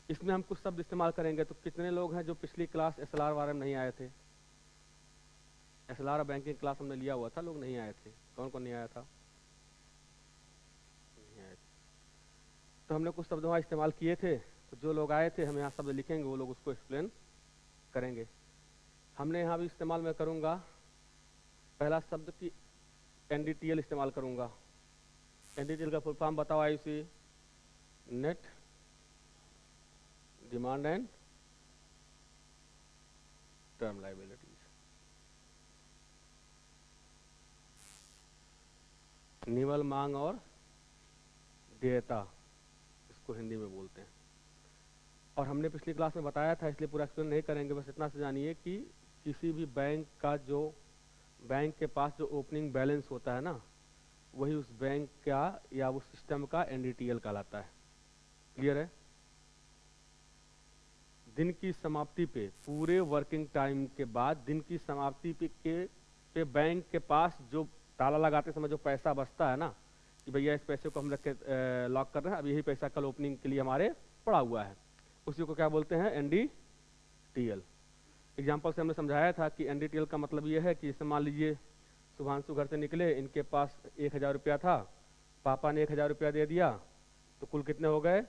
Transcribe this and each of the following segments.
इसमें हम कुछ शब्द इस्तेमाल करेंगे। तो कितने लोग हैं जो पिछली क्लास एसएलआर वाले में नहीं आए थे? एसएलआर बैंकिंग क्लास हमने लिया हुआ था, लोग नहीं आए थे। कौन कौन नहीं आया था? नहीं आए थे। तो हमने कुछ शब्द वहाँ इस्तेमाल किए थे, तो जो लोग आए थे हम यहाँ शब्द लिखेंगे, वो लोग उसको एक्सप्लेन करेंगे। हमने यहाँ भी इस्तेमाल मैं करूँगा पहला शब्द की एनडीटीएल इस्तेमाल करूँगा। एनडीटीएल का फुल फॉर्म बताओ Ayushi? Net demand and term liabilities. निवल मांग और देयता, इसको हिंदी में बोलते हैं। और हमने पिछली क्लास में बताया था, इसलिए पूरा एक्सप्लेन नहीं करेंगे, बस इतना से जानिए कि किसी भी बैंक का जो बैंक के पास जो ओपनिंग बैलेंस होता है ना, वही उस बैंक का या उस सिस्टम का एनडीटीएल कहलाता है। क्लियर है? दिन की समाप्ति पे, पूरे वर्किंग टाइम के बाद दिन की समाप्ति पे बैंक के पास जो ताला लगाते समय जो पैसा बचता है ना, कि भैया इस पैसे को हम रख के लॉक कर रहे हैं, अब यही पैसा कल ओपनिंग के लिए हमारे पड़ा हुआ है, उसी को क्या बोलते हैं? एनडीटीएल। एग्जाम्पल से हमने समझाया था कि एनडीटीएल का मतलब ये है कि जैसे मान लीजिए शुभांशु घर से निकले, इनके पास 1000 रुपया था, पापा ने 1000 रुपया दे दिया, तो कुल कितने हो गए?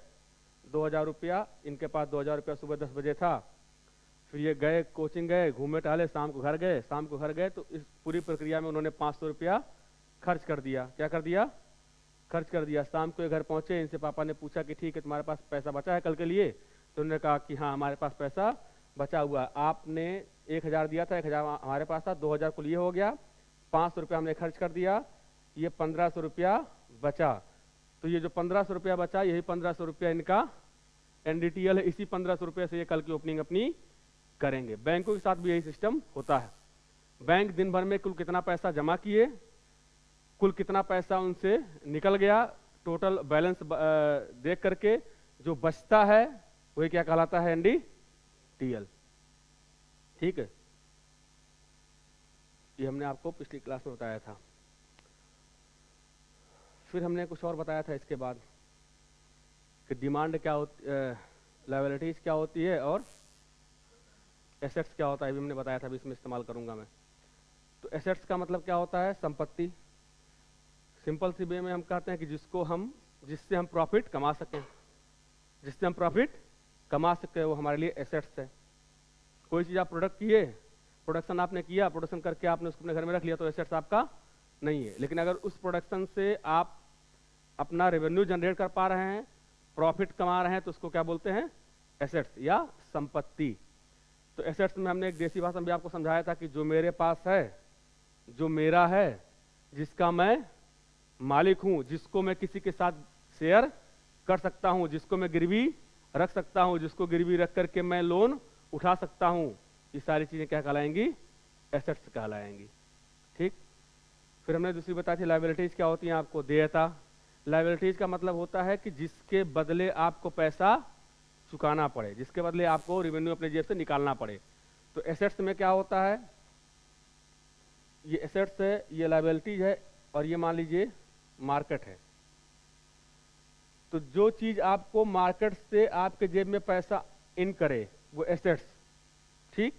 2000 रुपया। इनके पास 2000 रुपया सुबह 10 बजे था। फिर ये गए, कोचिंग गए, घूमे टहले, शाम को घर गए। शाम को घर गए तो इस पूरी प्रक्रिया में उन्होंने 500 रुपया खर्च कर दिया। क्या कर दिया? खर्च कर दिया। शाम को ये घर पहुंचे, इनसे पापा ने पूछा कि ठीक है तुम्हारे पास पैसा बचा है कल के लिए? तो उन्होंने कहा कि हाँ हमारे पास पैसा बचा हुआ है। आपने 1000 दिया था, 1000 हमारे पास था, 2000 कुल ये हो गया, 500 रुपया हमने खर्च कर दिया, ये 1500 रुपया बचा। तो ये जो 1500 रुपया बचा, यही 1500 रुपया इनका एनडीटीएल है। इसी 1500 रुपये से ये कल की ओपनिंग अपनी करेंगे। बैंकों के साथ भी यही सिस्टम होता है। बैंक दिन भर में कुल कितना पैसा जमा किए, कुल कितना पैसा उनसे निकल गया, टोटल बैलेंस देख करके जो बचता है वही क्या कहलाता है? एनडीटीएल। ठीक है, ये हमने आपको पिछली क्लास में बताया था। फिर हमने कुछ और बताया था इसके बाद कि डिमांड क्या होती, लायबिलिटीज क्या होती है और एसेट्स क्या होता है, भी हमने बताया था, अभी इसमें इस्तेमाल करूंगा मैं। तो एसेट्स का मतलब क्या होता है? संपत्ति। सिंपल सी वे में हम कहते हैं कि जिससे हम प्रॉफिट कमा सकें, जिससे हम प्रॉफिट कमा सकें, वो हमारे लिए एसेट्स है। कोई चीज़ आप प्रोडक्ट किए, प्रोडक्शन आपने किया, प्रोडक्शन करके आपने उसको अपने घर में रख लिया, तो एसेट्स आपका नहीं है। लेकिन अगर उस प्रोडक्शन से आप अपना रेवेन्यू जनरेट कर पा रहे हैं, प्रॉफिट कमा रहे हैं, तो उसको क्या बोलते हैं? एसेट्स या संपत्ति। तो एसेट्स में हमने एक देसी भाषा में भी आपको समझाया था कि जो मेरे पास है, जो मेरा है, जिसका मैं मालिक हूं, जिसको मैं किसी के साथ शेयर कर सकता हूं, जिसको मैं गिरवी रख सकता हूं, जिसको गिरवी रख करके मैं लोन उठा सकता हूं, ये सारी चीजें क्या कहलाएंगी? एसेट्स कहलाएंगी। ठीक। फिर हमने दूसरी बताई थी लायबिलिटीज क्या होती हैं आपको? देयता। लायबिलिटीज का मतलब होता है कि जिसके बदले आपको पैसा चुकाना पड़े, जिसके बदले आपको रेवेन्यू अपने जेब से निकालना पड़े। तो एसेट्स में क्या होता है? ये एसेट्स है, ये लायबिलिटीज है, और ये मान लीजिए मार्केट है। तो जो चीज आपको मार्केट से आपके जेब में पैसा इन करे वो एसेट्स। ठीक।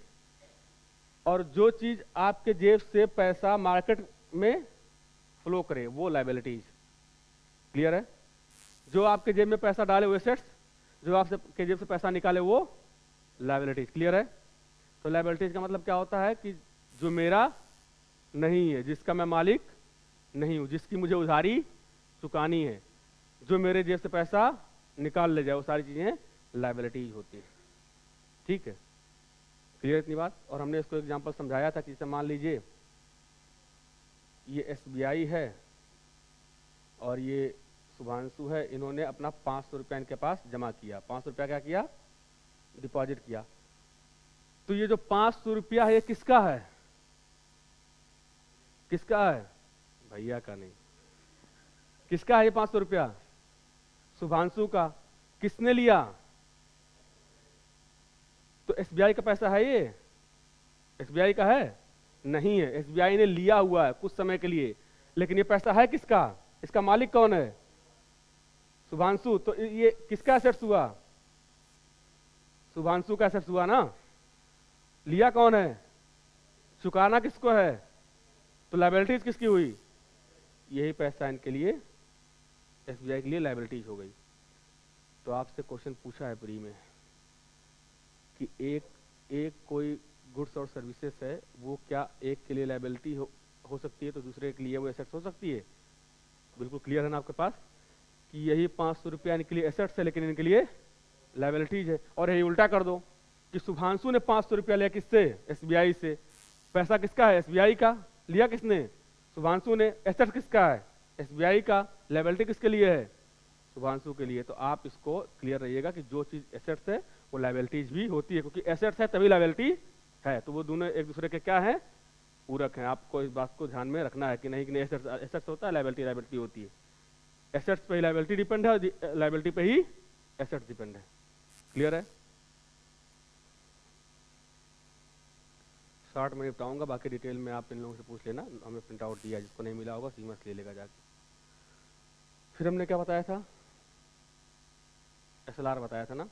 और जो चीज आपके जेब से पैसा मार्केट में फ्लो करे वो लायबिलिटीज। क्लियर है? जो आपके जेब में पैसा डाले वो एसेट्स, जो आपके जेब से पैसा निकाले वो लायबिलिटीज। क्लियर है? तो लायबिलिटीज का मतलब क्या होता है कि जो मेरा नहीं है, जिसका मैं मालिक नहीं हूं, जिसकी मुझे उधारी चुकानी है, जो मेरे जेब से पैसा निकाल ले जाए, वो सारी चीजें लायबिलिटीज होती है। ठीक है, क्लियर इतनी बात? और हमने इसको एग्जांपल समझाया था कि जैसे मान लीजिए ये एसबीआई है और ये शुभांशु है, इन्होंने अपना 500 रुपया इनके पास जमा किया। 500 रुपया क्या किया? डिपॉजिट किया। तो ये जो 500 रुपया है ये किसका है? किसका है? भैया का नहीं। किसका है ये 500 रुपया? शुभांशु का। किसने लिया? तो एसबीआई का पैसा है ये? एसबीआई का है? नहीं है, एसबीआई ने लिया हुआ है कुछ समय के लिए, लेकिन ये पैसा है किसका? इसका मालिक कौन है? शुभांशु। तो ये किसका एसेट्स हुआ? शुभांशु का एसेट्स हुआ ना, लिया कौन है, चुकाना किसको है, तो लायबिलिटीज किसकी हुई, यही पैसा इनके लिए एसबीआई के लिए लायबिलिटीज हो गई। तो आपसे क्वेश्चन पूछा है प्री में कि एक कोई गुड्स और सर्विसेज है, वो क्या एक के लिए लायबिलिटी हो सकती है तो दूसरे के लिए वो एसेट्स हो सकती है। बिल्कुल क्लियर है ना आपके पास कि यही 500 रुपया इनके लिए एसेट्स है लेकिन इनके लिए लायबिलिटीज है। और यही उल्टा कर दो कि शुभांशु ने 500 रुपया लिया किससे, एसबीआई से, पैसा किसका है, एसबीआई का, लिया किसने, शुभांशु ने, एसेट्स किसका है, एसबीआई का, लायबिलिटी किसके लिए है, शुभांशु के लिए। तो आप इसको क्लियर रहिएगा कि जो चीज एसेट्स है वो लायबिलिटीज भी होती है, क्योंकि एसेट्स है तभी लायबिलिटी है, तो वो दोनों एक दूसरे के क्या है, पूरक हैं। आपको इस बात को ध्यान में रखना है कि नहीं कि नहीं एसेट्स होता है, लायबिलिटी होती है। एसेट्स पे ही लायबिलिटी डिपेंड है और लायबिलिटी पे ही एसेट्स डिपेंड है। क्लियर है। शॉर्ट में निपटाऊंगा, बाकी डिटेल में आप इन लोगों से पूछ लेना, हमें प्रिंट आउट दिया, जिसको नहीं मिला होगा सीमस ले लेगा जाके। फिर हमने क्या बताया था, एसएलआर बताया था ना,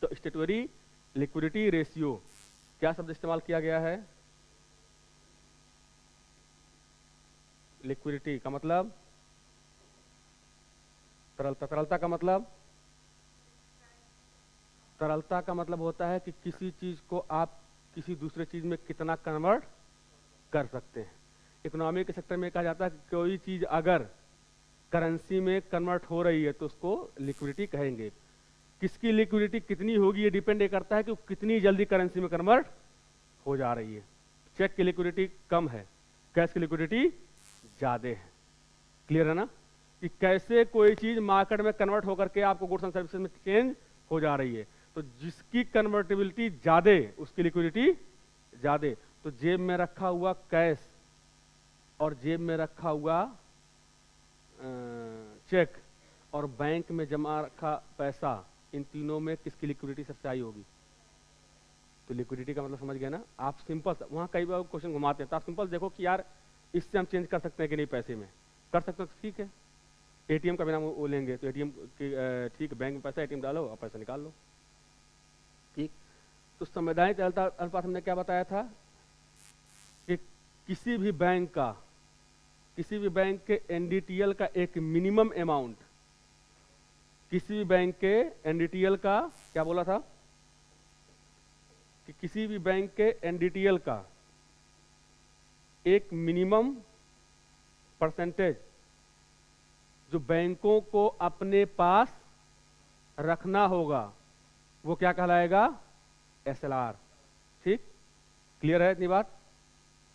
तो स्टैट्यूटरी लिक्विडिटी रेशियो क्या शब्द इस्तेमाल किया गया है, लिक्विडिटी का मतलब तरलता, तरलता का मतलब, तरलता का मतलब होता है कि किसी चीज को आप किसी दूसरे चीज में कितना कन्वर्ट कर सकते हैं। इकोनॉमी के सेक्टर में कहा जाता है कि कोई चीज अगर करेंसी में कन्वर्ट हो रही है तो उसको लिक्विडिटी कहेंगे। किसकी लिक्विडिटी कितनी होगी ये डिपेंड करता है कि कितनी जल्दी करेंसी में कन्वर्ट हो जा रही है। चेक की लिक्विडिटी कम है, कैश की लिक्विडिटी ज्यादा है। क्लियर है ना कि कैसे कोई चीज मार्केट में कन्वर्ट होकर के आपको गुड्स एंड सर्विसेज में चेंज हो जा रही है। तो जिसकी कन्वर्टेबिलिटी ज्यादा उसकी लिक्विडिटी ज्यादा। तो जेब में रखा हुआ कैश और जेब में रखा हुआ चेक और बैंक में जमा रखा पैसा, इन तीनों में किसकी लिक्विडिटी सबसे हाई होगी। तो लिक्विडिटी का मतलब समझ गए ना आप। सिंपल वहां कई बार क्वेश्चन घुमाते हैं तो आप सिंपल देखो कि यार इससे हम चेंज कर सकते हैं कि नहीं, पैसे में कर सकते हो तो ठीक है। एटीएम का बिना वो लेंगे तो एटीएम ठीक, बैंक में पैसा, एटीएम डालो और पैसा निकाल लो, ठीक। तो संवैधानिक तरलता अनुपात हमने क्या बताया था कि किसी भी बैंक के एनडीटीएल का एक मिनिमम अमाउंट, किसी भी बैंक के एनडीटीएल का क्या बोला था कि किसी भी बैंक के एनडीटीएल का एक मिनिमम परसेंटेज जो बैंकों को अपने पास रखना होगा वो क्या कहलाएगा, एसएलआर। ठीक, क्लियर है इतनी बात,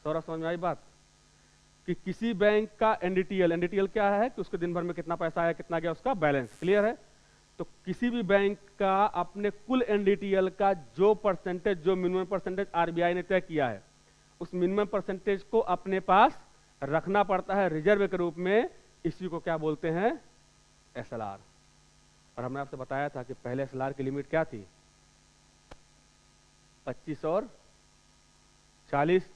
सौरभ समझ में आई बात कि किसी बैंक का एनडीटीएल क्या है कि उसके दिन भर में कितना पैसा आया कितना गया उसका बैलेंस। क्लियर है। तो किसी भी बैंक का अपने कुल एनडीटीएल का जो परसेंटेज, जो मिनिमम परसेंटेज आरबीआई ने तय किया है उस मिनिमम परसेंटेज को अपने पास रखना पड़ता है रिजर्व के रूप में। इसी को क्या बोलते हैं, एसएलआर। और हमने आपसे बताया था कि पहले एसएलआर की लिमिट क्या थी, 25 और 40,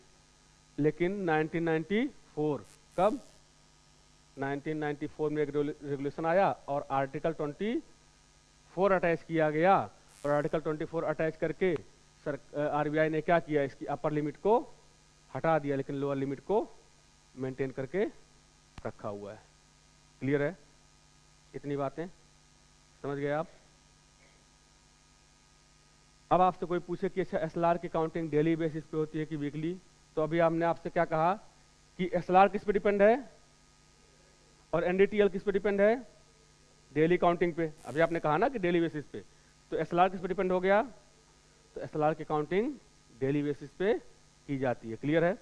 लेकिन 1994 कब 1994 में एक रेगुलेशन आया और आर्टिकल 24 अटैच किया गया। और आर्टिकल 24 अटैच करके आरबीआई ने क्या किया, इसकी अपर लिमिट को हटा दिया लेकिन लोअर लिमिट को मेंटेन करके रखा हुआ है। क्लियर है, इतनी बातें समझ गए आप। अब आपसे कोई पूछे कि अच्छा एसएलआर की काउंटिंग डेली बेसिस पे होती है कि वीकली, तो अभी हमने आपसे क्या कहा कि एसएलआर किस पे डिपेंड है और एनडीटीएल किस पे डिपेंड है, डेली काउंटिंग पे। अभी आपने कहा ना कि डेली बेसिस पे, तो एसएलआर किस पे डिपेंड हो गया, तो एसएलआर की काउंटिंग डेली बेसिस पे की जाती है। क्लियर है।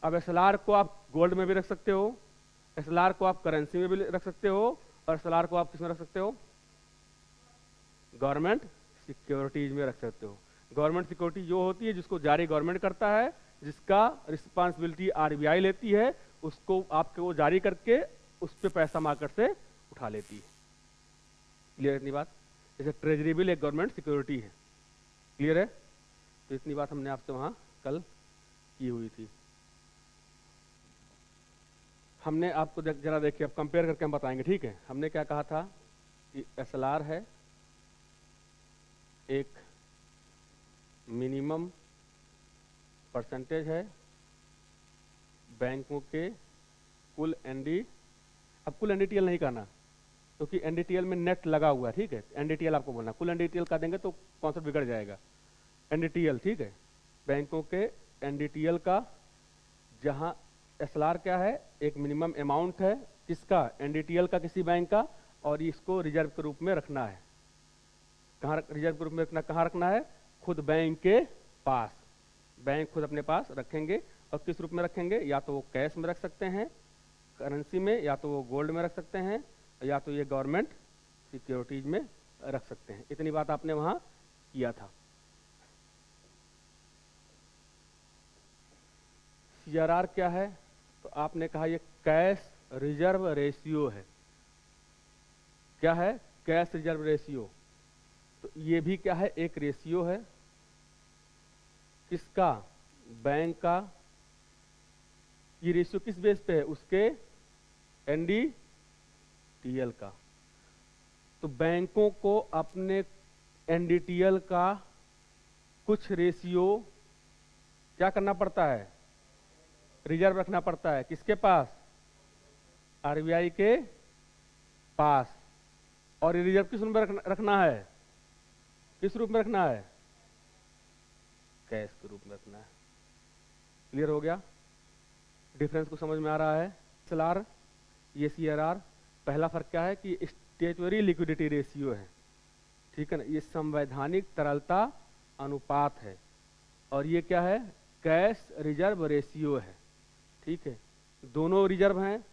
अब एसएलआर को आप गोल्ड में भी रख सकते हो, एसएलआर को आप करेंसी में भी रख सकते हो और एसएलआर को आप किस में रख सकते हो, गवर्नमेंट सिक्योरिटीज में रख सकते हो। गवर्नमेंट सिक्योरिटी जो होती है जिसको जारी गवर्नमेंट करता है, जिसका रिस्पांसिबिलिटी आरबीआई लेती है, उसको आपको वो जारी करके उस पर पैसा मार्केट से उठा लेती है। क्लियर इतनी बात। जैसे ट्रेजरी बिल एक गवर्नमेंट सिक्योरिटी है। क्लियर है। तो इतनी बात हमने आपसे वहां कल की हुई थी। हमने आपको जरा देखिए, अब कंपेयर करके हम बताएंगे, ठीक है। हमने क्या कहा था कि SLR है एक मिनिमम परसेंटेज है बैंकों के कुल एनडी, अब कुल NDTL नहीं कहना क्योंकि NDTL में नेट लगा हुआ है, ठीक है। NDTL आपको बोलना, कुल NDTL का देंगे तो कॉन्सेप्ट बिगड़ जाएगा। NDTL, ठीक है, बैंकों के NDTL का, जहां SLR क्या है, एक मिनिमम अमाउंट है किसका, NDTL का, किसी बैंक का, और इसको रिजर्व के रूप में रखना है। कहाँ रिजर्व के रूप में रखना, कहाँ रखना है, खुद बैंक के पास। बैंक खुद अपने पास रखेंगे, और किस रूप में रखेंगे, या तो वो कैश में रख सकते हैं करेंसी में, या तो वो गोल्ड में रख सकते हैं, या तो ये गवर्नमेंट सिक्योरिटीज में रख सकते हैं। इतनी बात आपने वहां किया था। CRR क्या है, तो आपने कहा ये कैश रिजर्व रेशियो है। क्या है, कैश रिजर्व रेशियो। तो ये भी क्या है, एक रेशियो है किसका, बैंक का। ये रेशियो किस बेस पे है, उसके NDTL का। तो बैंकों को अपने NDTL का कुछ रेशियो क्या करना पड़ता है, रिजर्व रखना पड़ता है। किसके पास, RBI के पास। और ये रिजर्व किस रूप में रखना है, किस रूप में रखना है, कैश के रूप में रखना है। क्लियर हो गया, डिफरेंस को समझ में आ रहा है। SLR, ये CRR, पहला फर्क क्या है कि स्टेचुअरी लिक्विडिटी रेशियो है, ठीक है ना, ये संवैधानिक तरलता अनुपात है। और ये क्या है, कैश रिजर्व रेशियो है, ठीक है। दोनों रिजर्व हैं,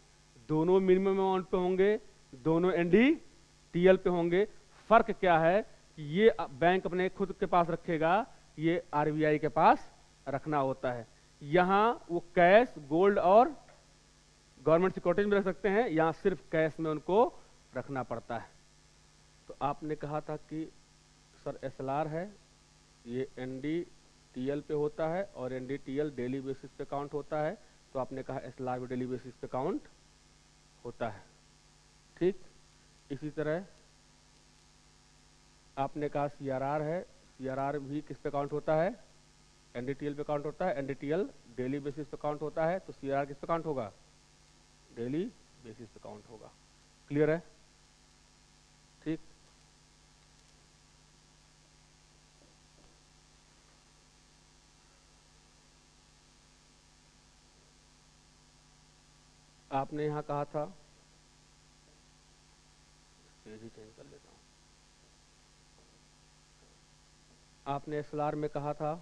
दोनों मिनिमम अमाउंट पे होंगे, दोनों NDTL पे होंगे। फर्क क्या है कि ये बैंक अपने खुद के पास रखेगा, ये RBI के पास रखना होता है। यहाँ वो कैश, गोल्ड और गवर्नमेंट सिक्योरिटीज में रख सकते हैं, यहाँ सिर्फ कैश में उनको रखना पड़ता है। तो आपने कहा था कि सर SLR है, ये NDTL पे होता है, और NDTL डेली बेसिस पे काउंट होता है। तो आपने कहा SLR भी डेली बेसिस पे काउंट होता है, ठीक। इसी तरह आपने कहा CRR है, CRR भी किस पे काउंट होता है, NDTL पे काउंट होता है। NDTL डेली बेसिस पे काउंट होता है, तो CRR किस पे काउंट होगा, डेली बेसिस पे काउंट होगा। क्लियर है, ठीक। आपने यहां कहा था, पेज ही चेंज कर लेता हूं। आपने SLR में कहा था,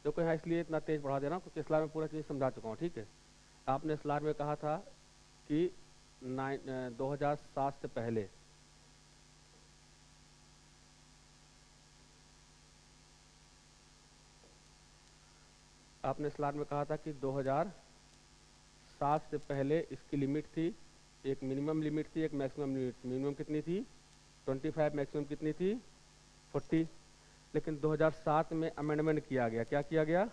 देखो यहाँ इसलिए इतना तेज बढ़ा दे रहा हूं क्योंकि SLR में पूरा चीज समझा चुका हूं, ठीक है। आपने SLR में कहा था कि 2007 से पहले आपने SLR में कहा था कि 2007 से पहले इसकी लिमिट थी, एक मिनिमम लिमिट थी, एक मैक्सिमम लिमिट। मिनिमम कितनी थी 25, मैक्सिमम कितनी थी 40। लेकिन 2007 में अमेंडमेंट किया गया। क्या किया गया,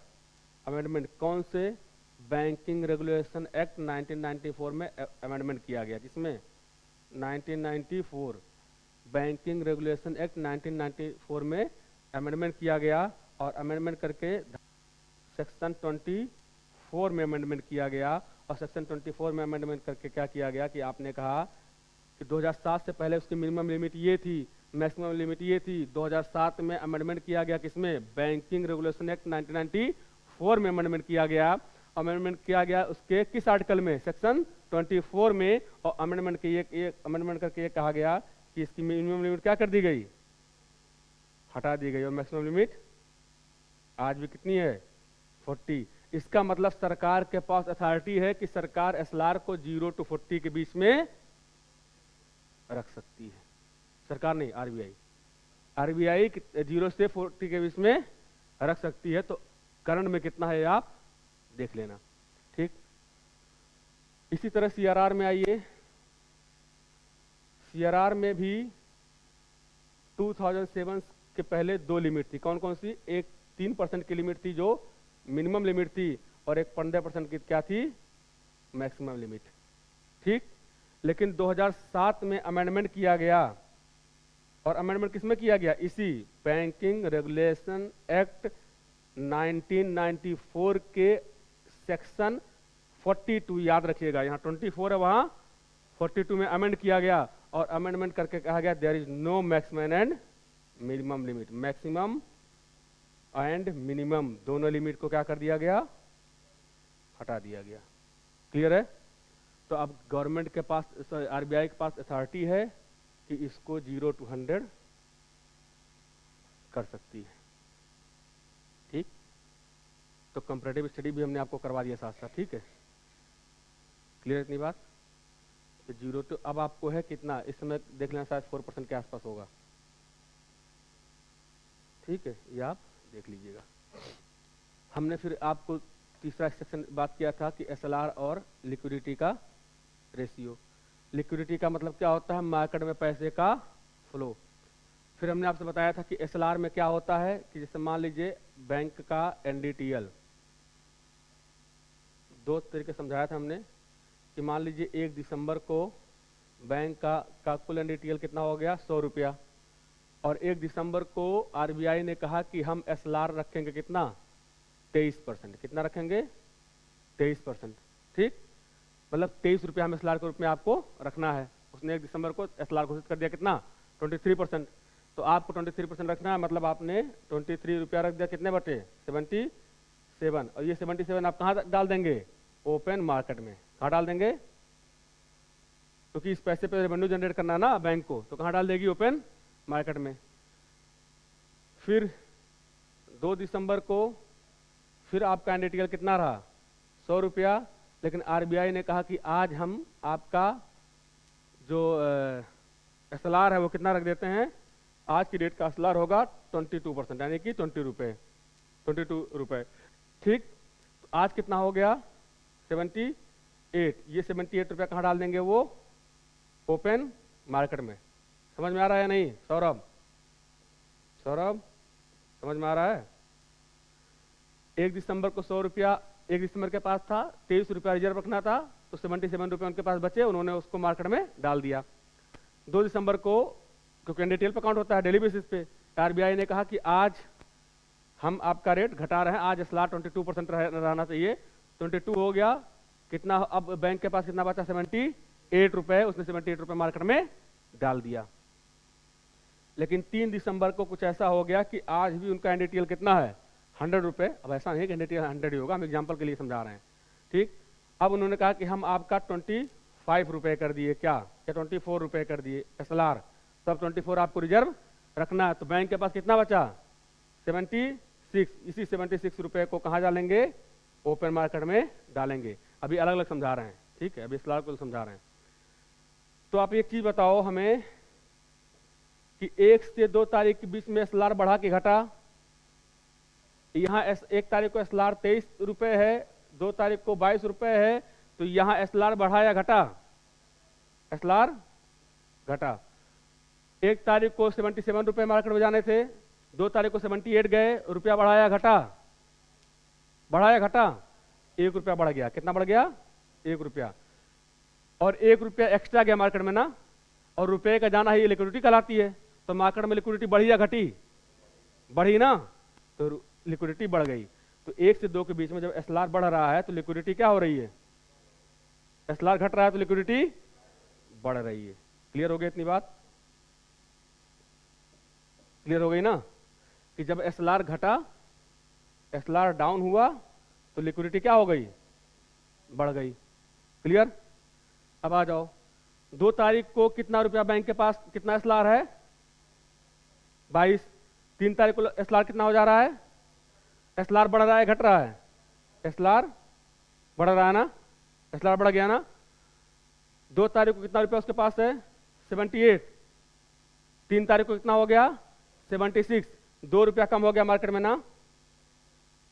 अमेंडमेंट। कौन से, बैंकिंग रेगुलेशन एक्ट 1994 में अमेंडमेंट किया गया। किसमें, 1994 बैंकिंग रेगुलेशन एक्ट 1994 में अमेंडमेंट किया गया। और अमेंडमेंट करके सेक्शन 24 में अमेंडमेंट किया गया। और सेक्शन 24 में अमेंडमेंट करके क्या किया गया कि आपने कहा कि 2007 से पहले उसकी मिनिमम लिमिट ये थी, मैक्सिमम लिमिट ये थी। 2007 में अमेंडमेंट किया गया, किसमें, बैंकिंग रेगुलेशन एक्ट 1994 में अमेंडमेंट किया गया। अमेंडमेंट किया गया उसके किस आर्टिकल में, सेक्शन 24 में। और अमेंडमेंट के ये अमेंडमेंट करके ये कहा गया कि इसकी मिनिमम लिमिट क्या कर दी गई, हटा दी गई। और मैक्सिमम लिमिट आज भी कितनी है, 40। इसका मतलब सरकार के पास अथॉरिटी है कि सरकार SLR को 0 to 40 के बीच में रख सकती है। सरकार नहीं, RBI 0 से 40 के बीच में रख सकती है। तो करंट में कितना है आप देख लेना, ठीक। इसी तरह CRR में आइए। CRR में भी 2007 के पहले दो लिमिट थी। कौन कौन सी, एक 3% की लिमिट थी जो मिनिमम लिमिट थी और एक 15% की क्या थी, मैक्सिमम लिमिट। ठीक, लेकिन 2007 में अमेंडमेंट किया गया, और अमेंडमेंट किसमें किया गया, इसी बैंकिंग रेगुलेशन एक्ट 1994 के सेक्शन 42, याद रखिएगा, यहाँ 24 है, वहाँ 42 में अमेंड किया गया, और अमेंडमेंट करके कहा गया there is no maximum and minimum limit. Maximum and minimum दोनों लिमिट को क्या कर दिया गया, हटा दिया गया। क्लियर है? तो अब गवर्नमेंट के पास, आरबीआई के पास अथॉरिटी है कि इसको 0 to 100 कर सकती है। ठीक, तो कंपैरेटिव स्टडी भी हमने आपको करवा दिया साथ साथ। ठीक है, क्लियर इतनी बात? तो 0 to, अब आपको है कितना, इस समय देख लेना शायद 4% के आसपास होगा। ठीक है, ये आप देख लीजिएगा। हमने फिर आपको तीसरा सेक्शन बात किया था कि एसएलआर और लिक्विडिटी का रेशियो। लिक्विडिटी का मतलब क्या होता है, मार्केट में पैसे का फ्लो। फिर हमने आपसे बताया था कि एसएलआर में क्या होता है कि जैसे मान लीजिए बैंक का एनडीटीएल, दो तरीके समझाया था हमने कि मान लीजिए 1 दिसंबर को बैंक का कुल एनडीटीएल कितना हो गया, 100 रुपया, और 1 दिसंबर को आरबीआई ने कहा कि हम एसएलआर रखेंगे कितना, 23%। कितना रखेंगे, 23%। ठीक, मतलब 23 रुपया हम एसएलआर के रूप में आपको रखना है। उसने 1 दिसंबर को एसएलआर घोषित कर दिया कितना, 23%। तो आपको 23% रखना है, मतलब आपने 23 रुपया रख दिया, कितने बटे, 77। और ये 77 आप कहाँ डाल देंगे, ओपन मार्केट में। कहाँ डाल देंगे, क्योंकि इस पैसे पे रेवेन्यू जनरेट करना है ना बैंक को, तो कहाँ डाल देगी, ओपन मार्केट में। फिर 2 दिसंबर को फिर आपका एनडीटीएल कितना रहा, 100 रुपया, लेकिन आरबीआई ने कहा कि आज हम आपका जो एसएलआर है वो कितना रख देते हैं, आज की डेट का एसएलआर होगा 22%, यानी कि 22 रुपये। ठीक, तो आज कितना हो गया, 78। ये 78 रुपया कहाँ डाल देंगे, वो ओपन मार्केट में। समझ में आ रहा है नहीं सौरभ? सौरभ समझ में आ रहा है? 1 दिसंबर को 100 रुपया 1 दिसंबर के पास था, 23 रुपया रिजर्व रखना था, तो 77 रुपये उनके पास बचे, उन्होंने उसको मार्केट में डाल दिया। 2 दिसंबर को, क्योंकि एनडीटीएल पे काउंट होता है डेली बेसिस पे, आरबीआई ने कहा कि आज हम आपका रेट घटा रहे हैं, आज एसएलआर 22% रहना चाहिए। 22 हो गया, कितना अब बैंक के पास कितना बचा, 78 रुपये, उसने 78 रुपये मार्केट में डाल दिया। लेकिन 3 दिसंबर को कुछ ऐसा हो गया कि आज भी उनका एनडीटीएल कितना है, 100 रुपये। अब ऐसा नहीं कि एनडीटीएल 100 ही होगा, हम एग्जांपल के लिए समझा रहे हैं। ठीक, अब उन्होंने कहा कि हम आपका 25 रुपये कर दिए, क्या 24 रुपये कर दिए एसएलआर, तब 24 आपको रिजर्व रखना है। तो बैंक के पास कितना बचा, 76। इसी 76 रुपये को कहाँ डालेंगे, ओपन मार्केट में डालेंगे। अभी अलग अलग समझा रहे हैं, ठीक है, अभी एसएलआर को समझा रहे हैं। तो आप एक चीज बताओ हमें कि 1 से 2 तारीख के बीच में एसएलआर बढ़ा के घटा। यहाँ 1 तारीख को एसएलआर 23 रुपये है, 2 तारीख को 22 रुपये है, तो यहाँ एसएलआर बढ़ा या घटा, एसएलआर घटा। 1 तारीख को 77 रुपये मार्केट में जाने थे, 2 तारीख को 78 गए, रुपया बढ़ाया घटा, बढ़ाया घटा, 1 रुपया बढ़ गया। कितना बढ़ गया, 1 रुपया। और 1 रुपया एक्स्ट्रा गया मार्केट में ना, और रुपये का जाना ही लिक्विडिटी कहलाती है। तो मार्केट में लिक्विडिटी बढ़ी या घटी, बढ़ी ना, तो लिक्विडिटी बढ़ गई। तो 1 से 2 के बीच में जब एसएलआर बढ़ रहा है तो लिक्विडिटी क्या हो रही है, एसएलआर घट रहा है तो लिक्विडिटी बढ़ रही है। क्लियर हो गई इतनी बात, क्लियर हो गई ना, कि जब एसएलआर घटा, एसएलआर डाउन हुआ तो लिक्विडिटी क्या हो गई, बढ़ गई। क्लियर? अब आ जाओ, 2 तारीख को कितना रुपया बैंक के पास, कितना एसएलआर है, 22। 3 तारीख को एसएलआर कितना हो जा रहा है, एसएलआर बढ़ रहा है घट रहा है, एसएलआर बढ़ रहा है ना, एसएलआर बढ़ गया ना। 2 तारीख को कितना रुपया उसके पास है, 78। 3 तारीख को कितना हो गया, 76। 2 रुपया कम हो गया मार्केट में ना।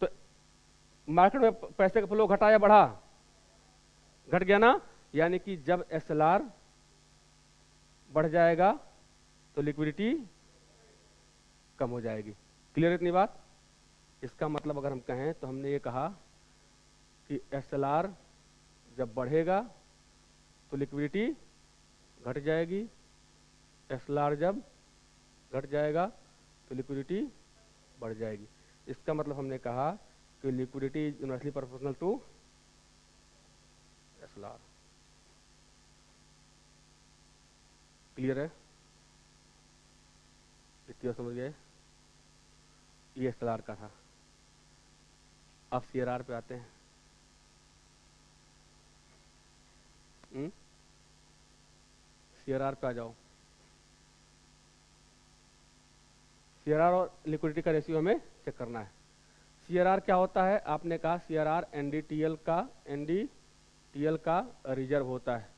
तो मार्केट में पैसे का फ्लो घटा या बढ़ा, घट गया ना। यानी कि जब एसएलआर बढ़ जाएगा तो लिक्विडिटी कम हो जाएगी। क्लियर इतनी बात? इसका मतलब अगर हम कहें तो हमने ये कहा कि SLR जब बढ़ेगा तो लिक्विडिटी घट जाएगी, SLR जब घट जाएगा तो लिक्विडिटी बढ़ जाएगी। इसका मतलब हमने कहा कि liquidity is inversely proportional to SLR। Clear है? इतनी समझ गए? ये SLR का था। अब CRR पे आते हैं। CRR पे आ जाओ। CRR और लिक्विडिटी का रेशियो हमें चेक करना है। CRR क्या होता है? आपने कहा CRR NDTL का रिजर्व होता है।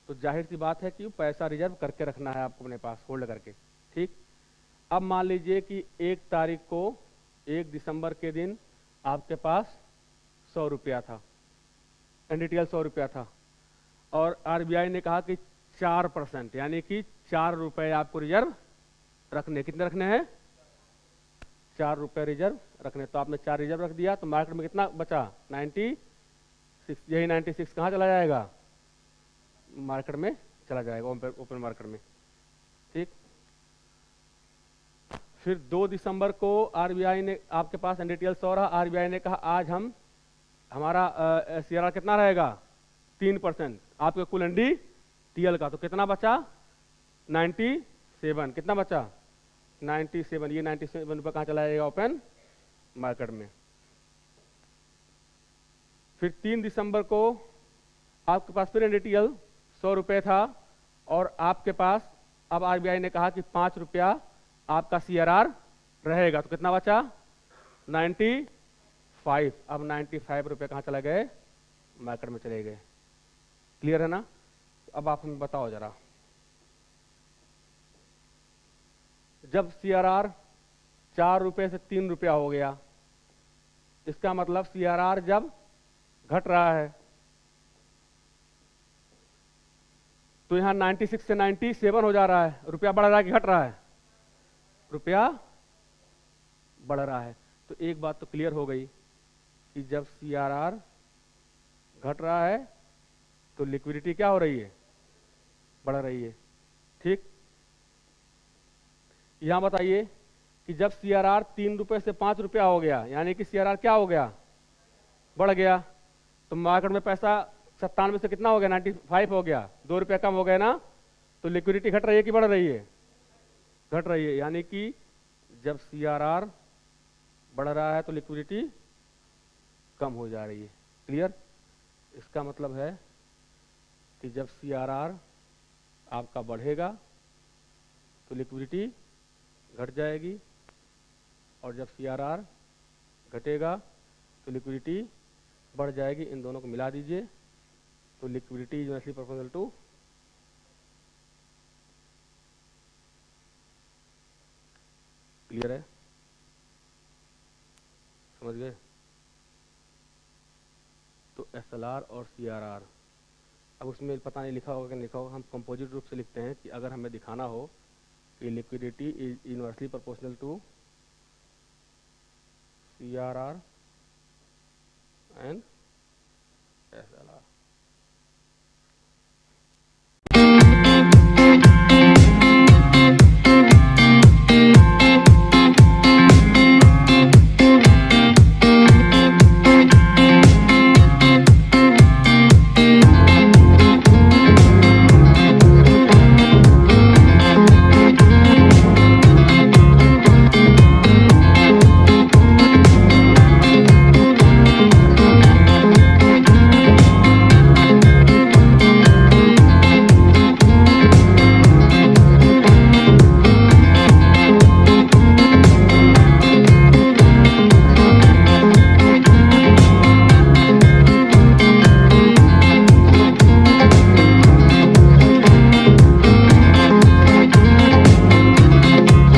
तो जाहिर सी बात है कि पैसा रिजर्व करके रखना है आपको अपने पास, होल्ड करके। ठीक। अब मान लीजिए कि 1 तारीख को 1 दिसंबर के दिन आपके पास 100 रुपया था, NDTL 100 रुपया था, और RBI ने कहा कि 4% यानी कि 4 रुपए आपको रिजर्व रखने। कितने रखने हैं? 4 रुपए रिजर्व रखने। तो आपने 4 रिजर्व रख दिया, तो मार्केट में कितना बचा? 96। यही 96 कहाँ चला जाएगा? मार्केट में चला जाएगा, ओपन मार्केट में। ठीक। फिर 2 दिसंबर को RBI ने, आपके पास NDTL 100 रहा, RBI ने कहा आज हमारा CRR कितना रहेगा? 3% आपके कुल NDTL का। तो कितना बचा? 97। कितना बचा? 97। ये 97 रुपये कहाँ चला जाएगा? ओपन मार्केट में। फिर 3 दिसंबर को आपके पास फिर NDTL 100 रुपये था, और आपके पास अब RBI ने कहा कि 5 रुपया आपका CRR रहेगा। तो कितना बचा? 95। अब 95 रुपये कहाँ चले गए? मार्केट में चले गए। क्लियर है ना? अब आप हमें बताओ जरा, जब CRR 4 रुपये से 3 रुपया हो गया, इसका मतलब CRR जब घट रहा है, तो यहां 96 से 97 हो जा रहा है। रुपया बढ़ रहा है कि घट रहा है? रुपया बढ़ रहा है। तो एक बात तो क्लियर हो गई कि जब CRR घट रहा है तो लिक्विडिटी क्या हो रही है? बढ़ रही है। ठीक। यहां बताइए कि जब CRR 3 रुपये से 5 रुपया हो गया, यानी कि CRR क्या हो गया? बढ़ गया। तो मार्केट में पैसा 97 से कितना हो गया? 95 हो गया। 2 रुपया कम हो गया ना? तो लिक्विडिटी घट रही है कि बढ़ रही है? घट रही है। यानी कि जब CRR बढ़ रहा है तो लिक्विडिटी कम हो जा रही है। क्लियर? इसका मतलब है कि जब CRR आपका बढ़ेगा तो लिक्विडिटी घट जाएगी, और जब CRR घटेगा तो लिक्विडिटी बढ़ जाएगी। इन दोनों को मिला दीजिए तो liquidity is inversely proportional to. Clear है? समझ गए? तो SLR और CRR, अब उसमें पता नहीं लिखा होगा कि नहीं लिखा होगा, हम कंपोजिट रूप से लिखते हैं कि अगर हमें दिखाना हो कि liquidity is inversely proportional to CRR